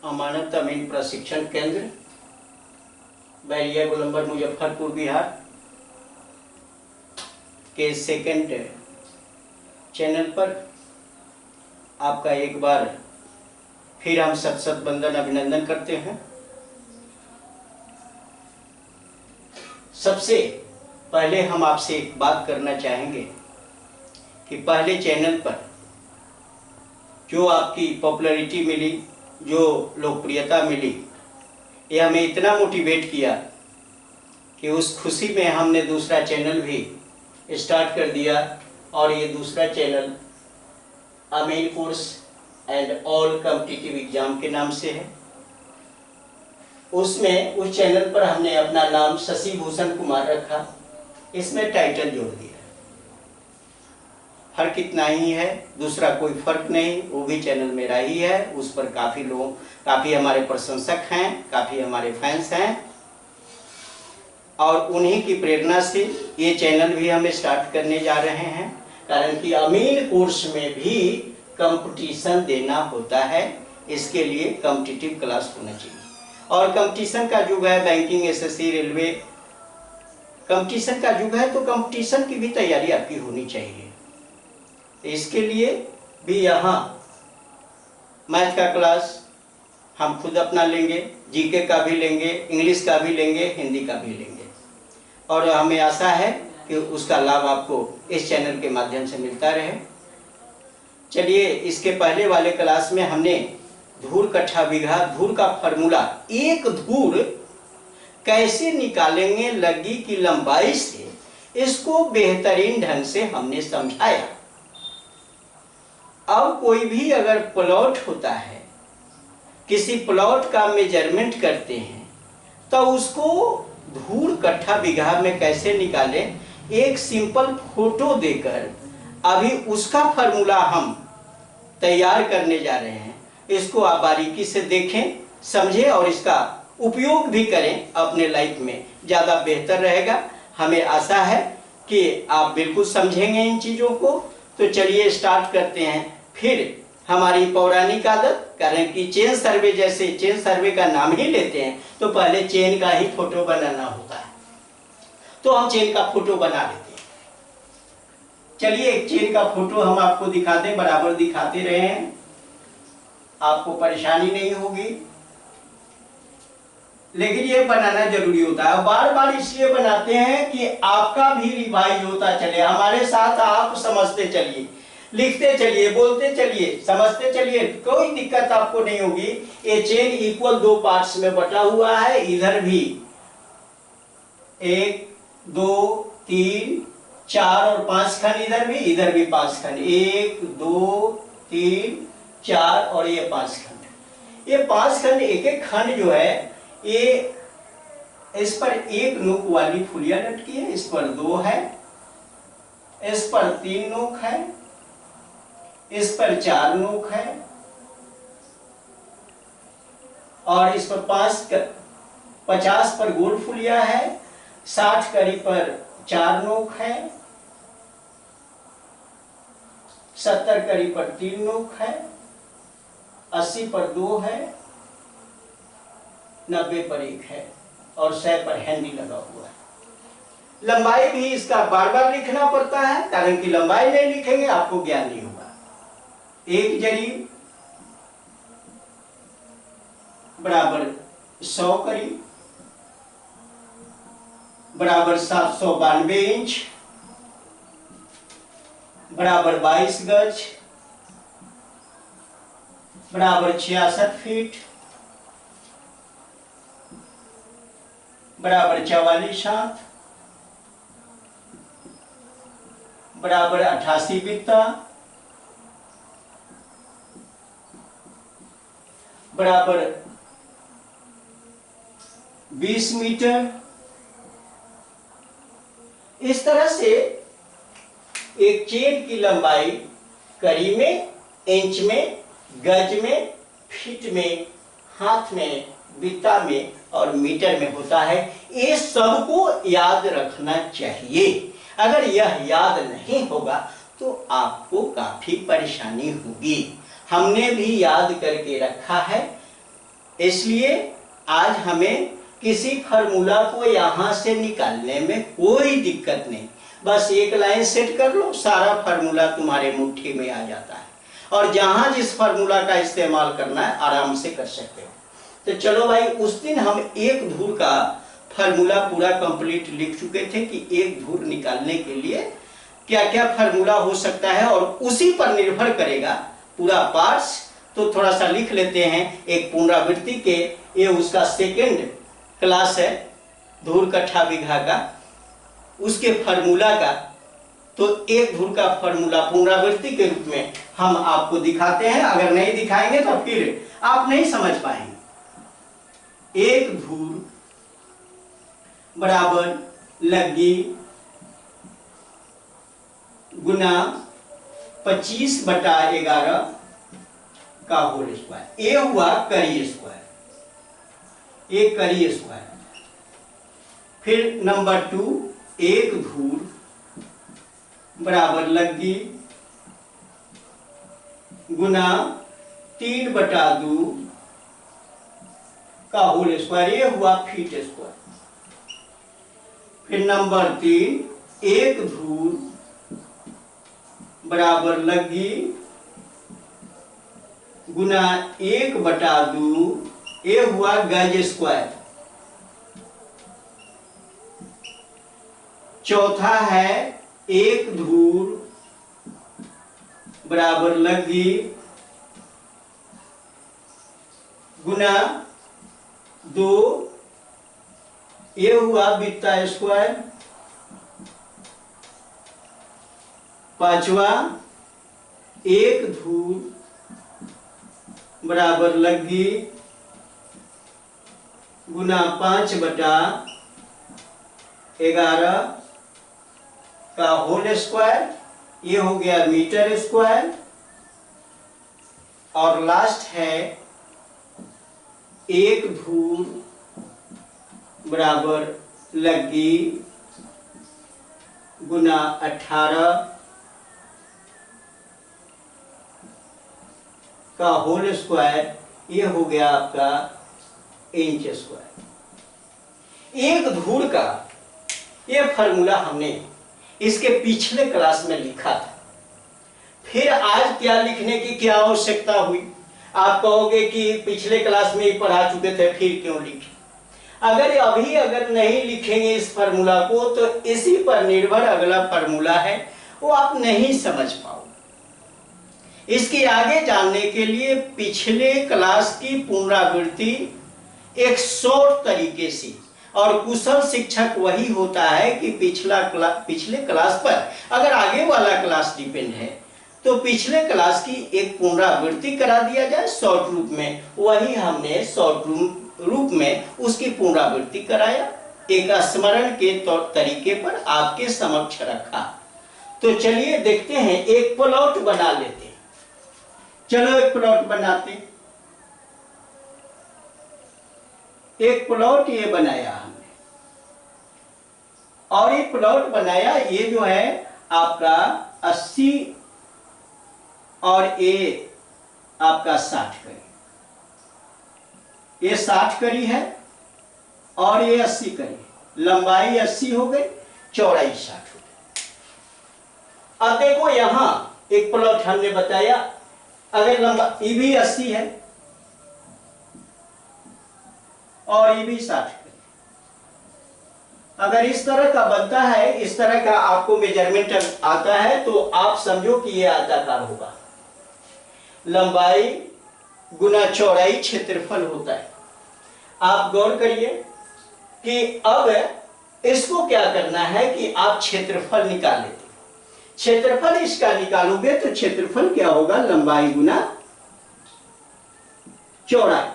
अमानत अमीन प्रशिक्षण केंद्र, बैरिया गोलंबर, मुजफ्फरपुर, बिहार के सेकंड चैनल पर आपका एक बार फिर हम सत सत वंदन अभिनंदन करते हैं। सबसे पहले हम आपसे एक बात करना चाहेंगे कि पहले चैनल पर जो आपकी पॉपुलैरिटी मिली, जो लोकप्रियता मिली, ये हमें इतना मोटिवेट किया कि उस खुशी में हमने दूसरा चैनल भी स्टार्ट कर दिया। और ये दूसरा channel Amin course and all competitive exam के नाम से है। उसमें उस चैनल पर हमने अपना नाम शशि भूषण कुमार रखा, इसमें टाइटल जोड़ दिया। फर्क इतना ही है, दूसरा कोई फर्क नहीं, वो भी चैनल मेरा ही है। उस पर काफ़ी लोग, काफ़ी हमारे प्रशंसक हैं, काफ़ी हमारे फैंस हैं और उन्हीं की प्रेरणा से ये चैनल भी हम स्टार्ट करने जा रहे हैं। कारण कि अमीन कोर्स में भी कंपटीशन देना होता है, इसके लिए कॉम्पिटिटिव क्लास होना चाहिए। और कंपटीशन का युग है, बैंकिंग, एसएससी, रेलवे कंपटीशन का युग है, तो कंपटीशन की भी तैयारी आपकी होनी चाहिए। इसके लिए भी यहाँ मैथ का क्लास हम खुद अपना लेंगे, जीके का भी लेंगे, इंग्लिश का भी लेंगे, हिंदी का भी लेंगे और हमें आशा है कि उसका लाभ आपको इस चैनल के माध्यम से मिलता रहे। चलिए, इसके पहले वाले क्लास में हमने धूर कट्ठा बीघा, धूर का फॉर्मूला, एक धूर कैसे निकालेंगे लग्गी की लंबाई से, इसको बेहतरीन ढंग से हमने समझाया। अब कोई भी अगर प्लॉट होता है, किसी प्लॉट का मेजरमेंट करते हैं, तो उसको धूर कट्ठा बीघा में कैसे निकालें, एक सिंपल फोटो देकर अभी उसका फार्मूला हम तैयार करने जा रहे हैं। इसको आप बारीकी से देखें, समझें और इसका उपयोग भी करें अपने लाइफ में, ज़्यादा बेहतर रहेगा। हमें आशा है कि आप बिल्कुल समझेंगे इन चीज़ों को। तो चलिए स्टार्ट करते हैं। फिर हमारी पौराणिक आदत, कारण कि चेन सर्वे, जैसे चेन सर्वे का नाम ही लेते हैं तो पहले चेन का ही फोटो बनाना होता है, तो हम चेन का फोटो बना लेते हैं। चलिए एक चेन का फोटो हम आपको दिखा दें, बराबर दिखाते रहे हैं, आपको परेशानी नहीं होगी। लेकिन ये बनाना जरूरी होता है, बार बार इसलिए बनाते हैं कि आपका भी रिवाइज होता चले, हमारे साथ आप समझते चलिए, लिखते चलिए, बोलते चलिए, समझते चलिए, कोई दिक्कत आपको नहीं होगी। ये चेन इक्वल दो पार्ट्स में बटा हुआ है, इधर भी 1 2 3 4 और 5 खंड, इधर भी 5 खंड, 1 2 3 4 और ये 5 खंड। ये 5 खंड, एक एक खंड जो है, ये इस पर एक नोक वाली फुलिया लटकी है, इस पर 2 है, इस पर 3 नोक है, इस पर 4 नोक है और इस पर 50 पर गोल फुलिया है, 60 कड़ी पर 4 नोक है, 70 कड़ी पर 3 नोक है, 80 पर 2 है, 90 पर 1 है और 100 पर हैंडी लगा हुआ है। लंबाई भी इसका बार बार लिखना पड़ता है, कारण कि लंबाई नहीं लिखेंगे आपको ज्ञान नहीं होगा। 1 जरी बराबर 100 कड़ी बराबर 792 इंच बराबर 22 गज बराबर 66 फीट बराबर 44 हाथ बराबर 88 बित्ता बराबर 20 मीटर। इस तरह से एक चेन की लंबाई कड़ी में, इंच में, गज में, फीट में, हाथ में, बित्ता में और मीटर में होता है। ये सबको याद रखना चाहिए। अगर यह याद नहीं होगा तो आपको काफी परेशानी होगी। हमने भी याद करके रखा है इसलिए आज हमें किसी फार्मूला को यहाँ से निकालने में कोई दिक्कत नहीं, बस एक लाइन सेट कर लो, सारा फार्मूला तुम्हारे मुट्ठी में आ जाता है और जहाँ जिस फार्मूला का इस्तेमाल करना है आराम से कर सकते हो। तो चलो भाई, उस दिन हम एक धूर का फार्मूला पूरा कंप्लीट लिख चुके थे कि एक धूर निकालने के लिए क्या क्या फार्मूला हो सकता है और उसी पर निर्भर करेगा पूरा पार्ट्स। तो थोड़ा सा लिख लेते हैं। एक पुनरावृत्ति के, ये उसका सेकेंड क्लास है धूर कट्ठा बीघा का, उसके फार्मूला का। तो एक धूर का फार्मूला पुनरावृत्ति के रूप में हम आपको दिखाते हैं, अगर नहीं दिखाएंगे तो फिर आप नहीं समझ पाएंगे। एक धूर बराबर लग्गी गुना 25/11 का होल स्क्वायर। ये हुआ करी स्क्वायर, एक करी स्क्वायर। फिर नंबर 2, एक धूर बराबर लग्गी गुना 3/2 का होल स्क्वायर, ये हुआ फीट स्क्वायर। फिर नंबर 3, एक धूर बराबर लग्गी गुना 1/2, ये हुआ गज स्क्वायर। चौथा है एक धूर बराबर लग्गी गुना 2, ये हुआ बित्ता स्क्वायर। पांचवा, एक धूर बराबर लग्गी गुना 5/11 का होल स्क्वायर, ये हो गया मीटर स्क्वायर। और लास्ट है एक धूर बराबर लग्गी गुना 18 का होल स्क्वायर, ये हो गया आपका इंच स्क्वायर। एक धूर का ये फार्मूला हमने इसके पिछले क्लास में लिखा था। फिर आज क्या लिखने की क्या आवश्यकता हुई? आप कहोगे कि पिछले क्लास में ही पढ़ा चुके थे, फिर क्यों लिखे? अगर नहीं लिखेंगे इस फार्मूला को तो इसी पर निर्भर अगला फार्मूला है वो आप नहीं समझ पाओगे। इसके आगे जानने के लिए पिछले क्लास की पुनरावृत्ति एक शॉर्ट तरीके से, और कुशल शिक्षक वही होता है कि पिछले क्लास पर अगर आगे वाला क्लास डिपेंड है तो पिछले क्लास की एक पुनरावृत्ति करा दिया जाए शॉर्ट रूप में। वही हमने शॉर्ट रूप में उसकी पुनरावृत्ति कराया, एक स्मरण के तरीके पर आपके समक्ष रखा। तो चलिए देखते हैं, एक प्लॉट बना लेते हैं। चलो एक प्लॉट बनाते हैं। एक प्लॉट ये बनाया हमने, और ये प्लॉट बनाया, ये जो है आपका 80 और ये आपका 60 करी, ये 60 करी है और ये 80 करी। लंबाई 80 हो गई, चौड़ाई 60 हो गई। अब देखो यहां एक प्लॉट हमने बताया, अगर लंबाई ये भी 80 है और ये भी 60 है। अगर इस तरह का बनता है, इस तरह का आपको मेजरमेंट आता है तो आप समझो कि ये आयताकार होगा। लंबाई गुना चौड़ाई क्षेत्रफल होता है। आप गौर करिए कि अब इसको क्या करना है कि आप क्षेत्रफल निकाल लेते। क्षेत्रफल इसका निकालोगे तो क्षेत्रफल क्या होगा? लंबाई गुना चौड़ाई,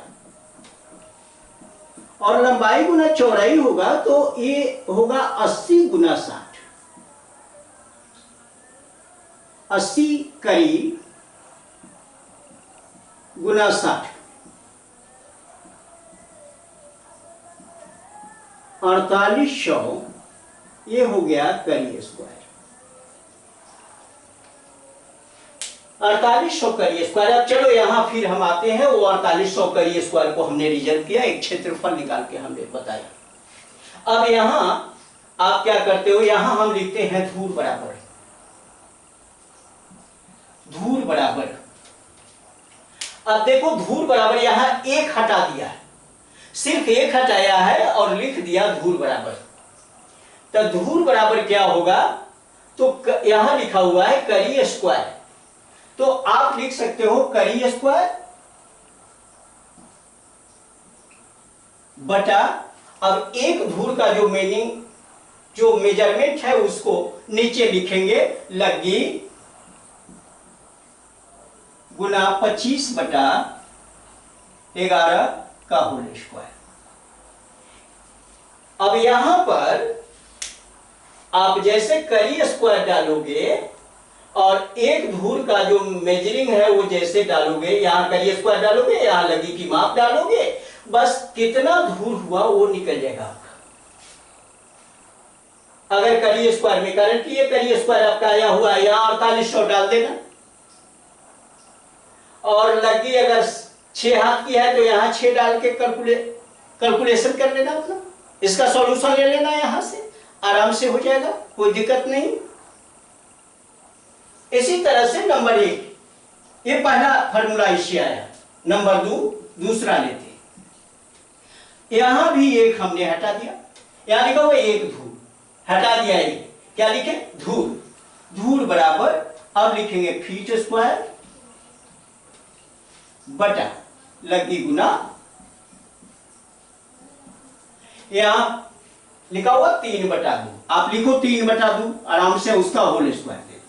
और लंबाई गुना चौड़ाई होगा तो ये होगा 80 गुना 60। 80 करी गुना 60, 4800, ये हो गया करी स्क्वायर। 4800 करिए स्क्वायर। अब चलो यहाँ फिर हम आते हैं, वो 4800 करिए स्क्वायर को हमने रिजर्व किया, एक क्षेत्रफल निकाल के हमने बताया। अब यहाँ आप क्या करते हो, यहाँ हम लिखते हैं धूर बराबर, धूर बराबर। अब देखो धूर बराबर, यहाँ एक हटा दिया है, सिर्फ एक हटाया है और लिख दिया धूर बराबर। तो धूर बराबर क्या होगा, तो यहां लिखा हुआ है करी स्क्वायर, तो आप लिख सकते हो करी स्क्वायर बटा, अब एक धूर का जो मीनिंग, जो मेजरमेंट है उसको नीचे लिखेंगे, लगी गुना 25 बटा 11 का होल स्क्वायर। अब यहां पर आप जैसे करी स्क्वायर डालोगे और एक धूर का जो मेजरिंग है वो जैसे डालोगे, यहां करी स्क्वायर डालोगे, यहां लगी की माप डालोगे, बस कितना धूर हुआ वो निकल जाएगा आपका। अगर करी स्क्वायर में, कारण कि ये करी स्क्वायर आपका आया हुआ है, यहां 4800 डाल देना, और लगी अगर 6 हाथ की है तो यहां 6 डाल के कैलकुलेशन कर लेना, मतलब इसका सॉल्यूशन ले लेना, यहां से आराम से हो जाएगा, कोई दिक्कत नहीं। इसी तरह से नंबर 1, ये पहला फॉर्मूला इससे आया। नंबर 2 दूसरा लेते, यहां भी एक हमने हटा दिया, यहां लिखा हुआ एक धूर, हटा दिया, ये क्या लिखे धूर, धूर बराबर, अब लिखेंगे फीट स्क्वायर बटा लगी गुना, यहां लिखा हुआ 3/2, आप लिखो 3/2, आराम से उसका होल स्क्वायर दे दो,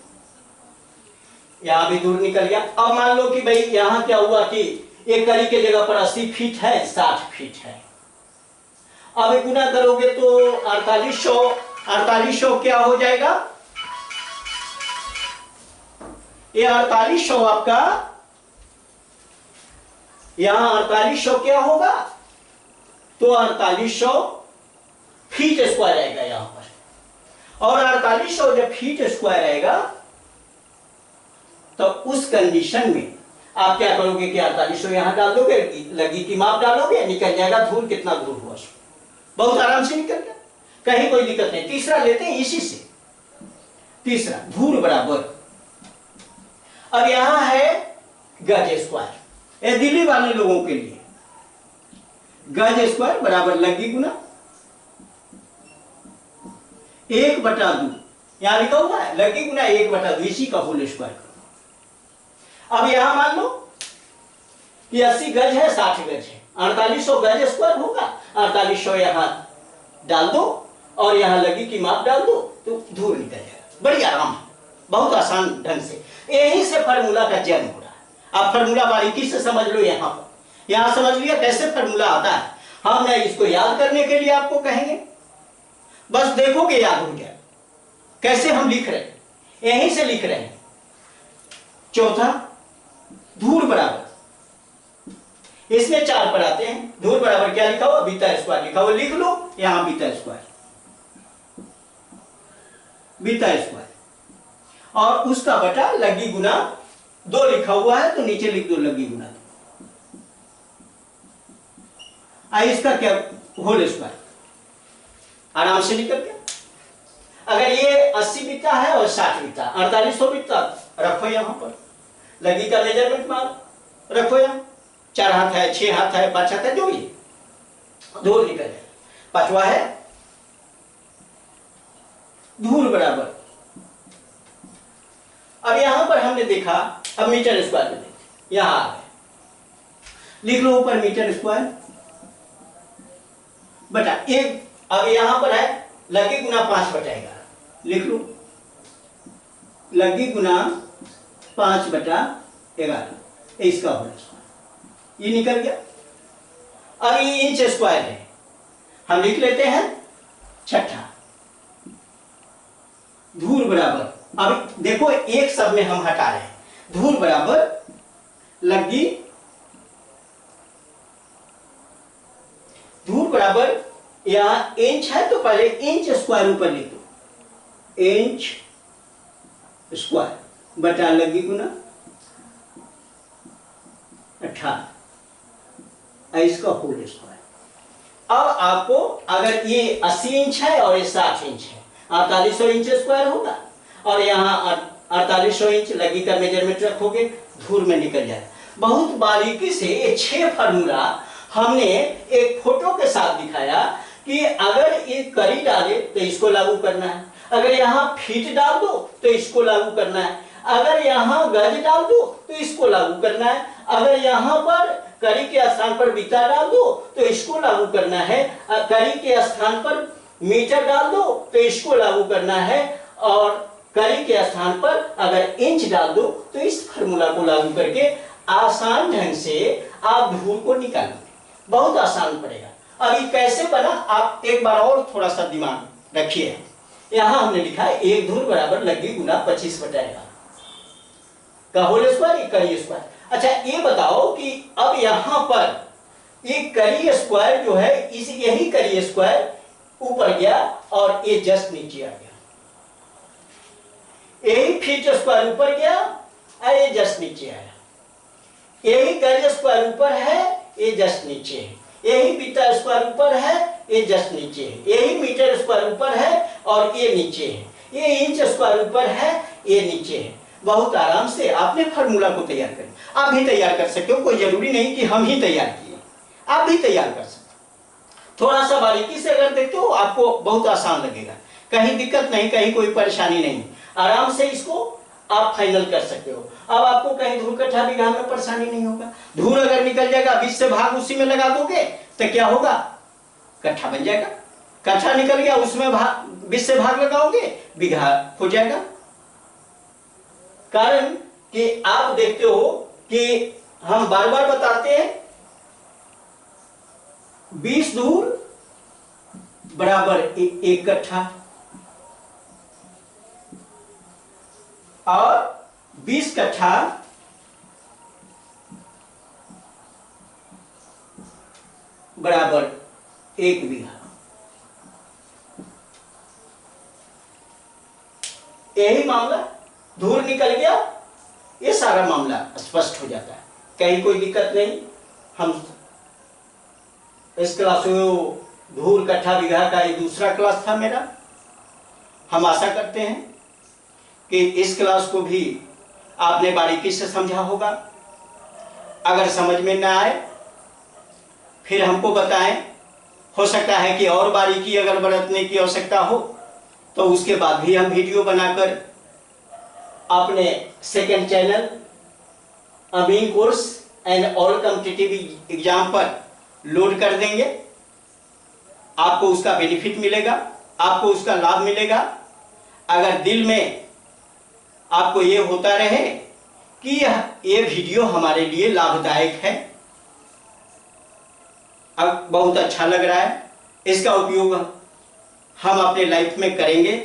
यहां भी दूर निकल गया। अब मान लो कि भाई यहां क्या हुआ कि एक करी के जगह पर 80 फीट है, 60 फीट है, अब गुना करोगे तो 4800 क्या हो जाएगा, ये 4800 आपका, यहां 4800 क्या होगा, तो 4800 फीट स्क्वायर आएगा यहां पर, और 4800 जब फीट स्क्वायर आएगा तो उस कंडीशन में आप क्या करोगे कि 4800 यहां डाल दोगे, लगी की माप डालोगे, निकल जाएगा धूल, कितना धूल हुआ, बहुत आराम से निकल गया, कहीं कोई दिक्कत नहीं। तीसरा लेते हैं इसी से, तीसरा धूल बराबर, अब यहां है गज स्क्वायर, ये दिल्ली वाले लोगों के लिए, गज स्क्वायर बराबर लगी गुना 1/2, यहां लिखा हुआ है लगी गुना 1/2, इसी का होल स्क्वायर करो। अब यहां मान लो कि 80 गज है, 60 गज है, 4800 गज स्क्वायर होगा, 4800 यहां डाल दो और यहां लगी की माप डाल दो, तो धूल निकल जाएगा, बड़ी आराम है, बहुत आसान ढंग से। यहीं से फार्मूला का जन्म हो रहा है। आप फार्मूला बारीकी से समझ लो, यहां समझ लिया कैसे फार्मूला आता है, हम ना इसको याद करने के लिए आपको कहेंगे, बस देखोगे याद हो गया कैसे हम लिख रहे हैं, यहीं से लिख रहे हैं। चौथा धूल बराबर, इसमें 4 पर आते हैं, धूल बराबर क्या लिखा हुआ, बीटा स्क्वायर लिखा हुआ, लिख लो यहां बीटा स्क्वायर, बीटा स्क्वायर, और उसका बटा लगी गुना 2 लिखा हुआ है तो नीचे लिख दो लगी गुना 2, इसका क्या होल स्क्वायर, आराम से निकल गया। अगर ये 80 बीता है और 60 बीता, 4800 बीता रखो यहां पर, लगी का मेजरमेंट मार रखो, यहां 4 हाथ है, 6 हाथ है, 5 हाथ है, जो भी धूल निकल जाए। पांचवा है धूल बराबर, अब यहां पर हमने देखा, अब मीटर स्क्वायर में देखते, यहां आ गए, लिख लो ऊपर मीटर स्क्वायर बटा एक, अब यहां पर है लगी गुना 5/11, लिख लो लगी गुना 5/11, इसका होल स्क्वायर, ये निकल गया। अब ये इंच स्क्वायर है, हम लिख लेते हैं छठा, धूल बराबर, अब देखो एक सब में हम हटा रहे हैं, धूल बराबर लगी, धूल बराबर यहां इंच है तो पहले इंच स्क्वायर ऊपर लिख दो, इंच स्क्वायर बटा लगी गुना 18 इसका होल स्क्वायर। अब आपको अगर ये 80 इंच है और ये 60 इंच है, 4800 इंच स्क्वायर होगा, और यहाँ 4800 इंच लगी का मेजरमेंट रखोगे, धूर में निकल जाए। बहुत बारीकी से ये 6 फार्मूला हमने एक फोटो के साथ दिखाया कि अगर ये करी डाले तो इसको लागू करना है, अगर यहाँ फीट डाल दो तो इसको लागू करना है, अगर यहाँ गज डाल दो तो इसको लागू करना है, अगर यहाँ पर करी के स्थान पर बीता डाल दो तो इसको लागू करना है, करी के स्थान पर मीटर डाल दो तो इसको लागू करना है, और करी के स्थान पर अगर इंच डाल दो तो इस फार्मूला को लागू करके आसान ढंग से आप धूल को निकालोगे। बहुत आसान पड़ेगा। अब ये कैसे बना, आप एक बार और थोड़ा सा दिमाग रखिए। यहां हमने लिखा है 1 धूल बराबर लगी गुना 25/11 का होल स्क्वायर, करी स्क्वायर। अच्छा ये बताओ कि अब यहां पर ये करी स्क्वायर जो है, इस यही करी स्क्वायर ऊपर गया और ये जस्ट नीचे आ गया, यही फीट स्क्वायर ऊपर गया और ये जस्ट नीचे आया, यही गज स्क्वायर ऊपर है, ये जस्ट नीचे है, यही बीटा स्क्वायर ऊपर है, ये जस्ट नीचे है, यही मीटर स्क्वायर ऊपर है और ये नीचे है, ये इंच स्क्वायर ऊपर है, ये नीचे है। बहुत आराम से आपने फार्मूला को तैयार करें। आप भी तैयार कर सकते हो, कोई जरूरी नहीं कि हम ही तैयार किए, आप भी तैयार कर सकते हो। थोड़ा सा बारीकी से अगर देखते हो आपको बहुत आसान लगेगा, कहीं दिक्कत नहीं, कहीं कोई परेशानी नहीं, आराम से इसको आप फाइनल कर सकते हो। अब आपको कहीं धूल कट्ठा बीघा में परेशानी नहीं होगा। धूल अगर निकल जाएगा, 20 से भाग उसी में लगा दोगे तो क्या होगा, कट्ठा बन जाएगा। कट्ठा निकल गया, उसमें 20 से भाग लगाओगे, बीघा हो जाएगा। कारण कि आप देखते हो कि हम बार बार बताते हैं 20 धूल बराबर 1 कट्ठा और 20 कट्ठा बराबर 1 बीघा। यही मामला, धूल निकल गया, ये सारा मामला स्पष्ट हो जाता है, कहीं कोई दिक्कत नहीं। हम इस क्लास में धूल कट्ठा बीघा का ये दूसरा क्लास था मेरा। हम आशा करते हैं कि इस क्लास को भी आपने बारीकी से समझा होगा। अगर समझ में ना आए फिर हमको बताएं, हो सकता है कि और बारीकी अगर बरतने की आवश्यकता हो तो उसके बाद भी हम वीडियो बनाकर अपने second channel Amin course and all competitive exam पर लोड कर देंगे। आपको उसका बेनिफिट मिलेगा, आपको उसका लाभ मिलेगा। अगर दिल में आपको ये होता रहे कि ये वीडियो हमारे लिए लाभदायक है, अब बहुत अच्छा लग रहा है, इसका उपयोग हम अपने लाइफ में करेंगे,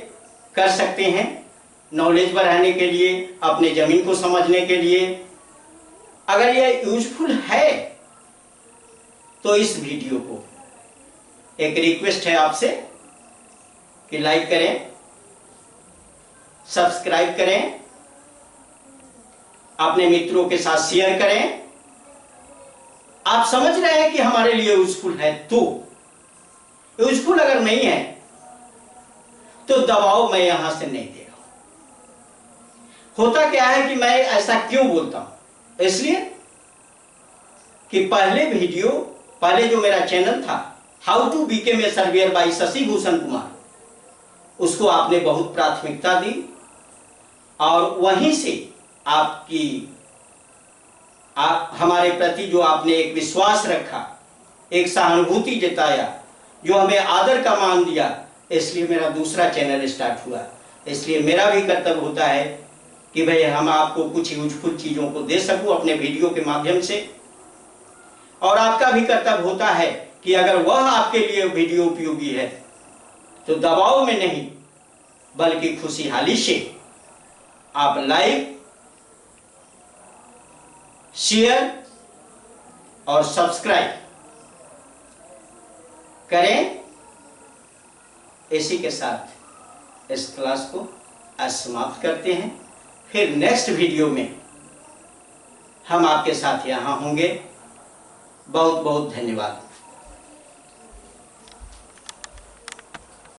कर सकते हैं, नॉलेज बढ़ाने के लिए, अपने जमीन को समझने के लिए। अगर ये यूजफुल है तो इस वीडियो को एक रिक्वेस्ट है आपसे कि लाइक करें, सब्सक्राइब करें, अपने मित्रों के साथ शेयर करें। आप समझ रहे हैं कि हमारे लिए यूजफुल है, तो यूजफुल अगर नहीं है तो दबाव मैं यहां से नहीं दे रहा हूं। होता क्या है कि मैं ऐसा क्यों बोलता हूं, इसलिए कि पहले जो मेरा चैनल था how to become a surveyor by Shashi Bhushan Kumar, उसको आपने बहुत प्राथमिकता दी और वहीं से हमारे प्रति जो आपने एक विश्वास रखा, एक सहानुभूति जताया, जो हमें आदर का मान दिया, इसलिए मेरा दूसरा चैनल स्टार्ट हुआ। इसलिए मेरा भी कर्तव्य होता है कि भाई हम आपको कुछ यूजफुल चीजों को दे सकूं अपने वीडियो के माध्यम से, और आपका भी कर्तव्य होता है कि अगर वह आपके लिए वीडियो उपयोगी है तो दबाव में नहीं बल्कि खुशहाली से आप लाइक, शेयर और सब्सक्राइब करें। इसी के साथ इस क्लास को आज समाप्त करते हैं। फिर नेक्स्ट वीडियो में हम आपके साथ यहाँ होंगे। बहुत बहुत धन्यवाद।